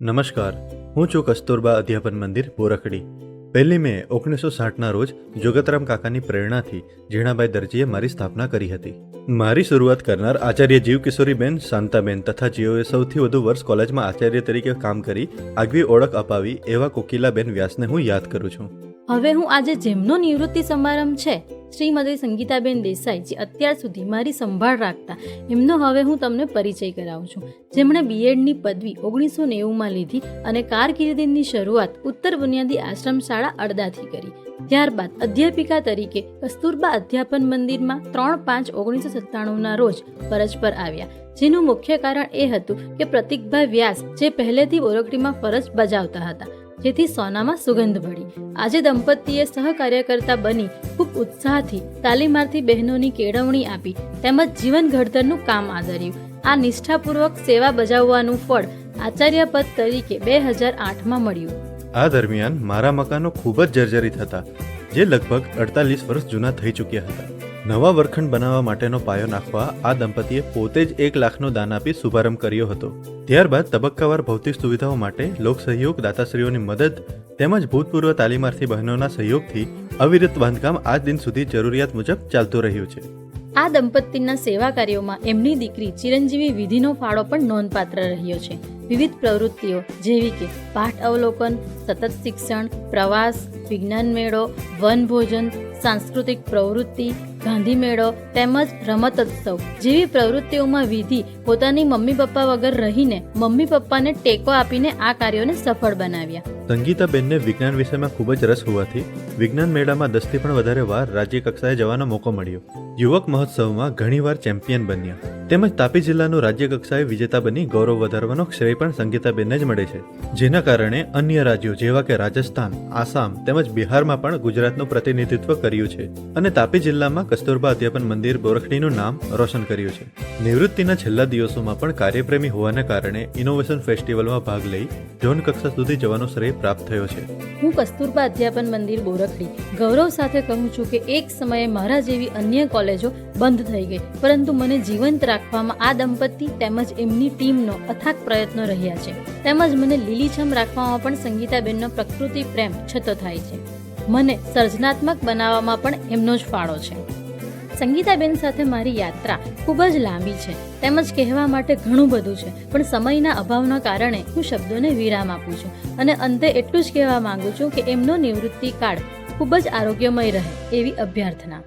નમસ્કાર, હું છું કસ્તુરબા અધ્યાપન મંદિર બોરખડી. 1 મે 1960ના રોજ જોગતરામ કાકાની પ્રેરણાથી ઝીણાભાઈ દરજીએ મારી સ્થાપના કરી હતી. મારી શરૂઆત કરનાર આચાર્ય જીવકિશોરીબેન શાંતાબેન તથા જેઓએ સૌથી વધુ વર્ષ કોલેજમાં આચાર્ય તરીકે કામ કરી આગવી ઓળખ અપાવી એવા કોકિલાબેન વ્યાસને હું યાદ કરું છું. હવે હું આજે જેમનો નિવૃત્તિ સમારંભ છે શ્રીમતી સંગીતાબેન દેસાઈ, જે અત્યાર સુધી મારી સંભાળ રાખતા, એમનો હવે હું તમને પરિચય કરાવું છું. જેમણે બીએડની પદવી 1990માં લીધી અને કારકિર્દીની શરૂઆત ઉત્તર બુનિયાદી આશ્રમ શાળા અડદાથી કરી. ત્યારબાદ અધ્યાપિકા તરીકે કસ્તુરબા અધ્યાપન મંદિરમાં 3/5/1997ના રોજ ફરજ પર આવ્યા, જેનું મુખ્ય કારણ એ હતું કે પ્રતિકભાઈ વ્યાસ જે પહેલેથી બોરખડીમાં ફરજ બજાવતા હતા, જેથી સોનામાં સુગંધ ભળી. આજે દંપતીએ સહકાર્યકર્તા બની ખૂબ ઉત્સાહથી તાલીમાર્થી બહેનોની કેળવણી આપી તેમજ જીવન ઘડતરનું કામ આદર્યું. આ નિષ્ઠાપૂર્વક સેવા બજાવવાનું ફળ આચાર્ય પદ તરીકે 2008માં મળ્યું. આ દરમિયાન મારા મકાનો ખૂબ જ જર્જરિત હતા, જે લગભગ 48 વર્ષ જૂના થઈ ચૂક્યા હતા. નવા વર્ગખંડ બનાવવા માટેનો પાયો નાખવા આ દંપતીએ પોતે જ 1 લાખનું દાન આપી શુભારંભ કર્યો હતો. ત્યારબાદ તબક્કાવાર ભૌતિક સુવિધાઓ માટે લોકસહયોગ દાતાશ્રીઓની મદદ તેમજ ભૂતપૂર્વ તાલીમાર્થી બહેનોના સહયોગથી અવિરત બાંધકામ આજ દિન સુધી જરૂરિયાત મુજબ ચાલતું રહ્યું છે. આ દંપતીના સેવા કાર્યોમાં એમની દીકરી ચિરંજીવી વિધિનો ફાળો પણ નોંધપાત્ર રહ્યો છે. વિવિધ પ્રવૃત્તિઓ જેવી કે પાઠ અવલોકન, સતત શિક્ષણ, પ્રવાસ, વિજ્ઞાન મેળો, વનભોજન, સાંસ્કૃતિક પ્રવૃત્તિ, ગાંધી મેળો તેમજ રમતોત્સવ જેવી પ્રવૃત્તિઓમાં વિધિ પોતાની મમ્મી પપ્પા વગર રહીને મમ્મી પપ્પાને ટેકો આપીને આ કાર્યોને સફળ બનાવ્યા. સંગીતાબેનને વિજ્ઞાન વિષયમાં ખૂબ જ રસ હોવાથી વિજ્ઞાન મેળામાં 10થી પણ વધારે વાર રાજ્ય કક્ષાએ જવાનો મોકો મળ્યો. યુવક મહોત્સવમાં ઘણીવાર ચેમ્પિયન બન્યા તેમજ તાપી જિલ્લાનું રાજ્ય કક્ષાએ વિજેતા બની ગૌરવ વધારવાનો શ્રેય પણ સંગીતાબેનને જ મળે છે. જેના કારણે અન્ય રાજ્યો જેવા કે રાજસ્થાન, આસામ તેમજ બિહારમાં પણ ગુજરાતનું પ્રતિનિધિત્વ કર્યું છે અને તાપી જિલ્લામાં કસ્તુરબા અધ્યાપન મંદિર બોરખડીનું નામ રોશન કર્યું છે. નિવૃત્તિના છેલ્લા દિવસોમાં પણ કાર્યપ્રેમી હોવાના કારણે ઇનોવેશન ફેસ્ટિવલમાં ભાગ લઈ ઝોન કક્ષા સુધી જવાનો શ્રેય પ્રાપ્ત થયો છે. હું કસ્તુરબા અધ્યાપન મંદિર બોરખડી ગૌરવ સાથે કહું છું કે એક સમયે મારા જેવી અન્ય કોલેજો બંધ થઈ ગઈ, પરંતુ મને જીવંત રાખવામાં આ દંપતી તેમજ એમની ટીમનો અથાગ પ્રયત્નો રહ્યા છે. તેમજ મને લીલીછમ રાખવામાં પણ સંગીતાબેનનો પ્રકૃતિ પ્રેમ છતો થાય છે. મને સર્જનાત્મક બનાવવામાં પણ એમનો જ ફાળો છે. સંગીતાબેન સાથે મારી યાત્રા ખૂબ જ લાંબી છે તેમજ કહેવા માટે ઘણું બધું છે, પણ સમયના અભાવના કારણે હું શબ્દોને વિરામ આપું છું અને અંતે એટલું જ કહેવા માંગુ છું કે એમનો નિવૃત્તિ કાળ ખૂબ જ આરોગ્યમય રહે એવી અભ્યર્થના.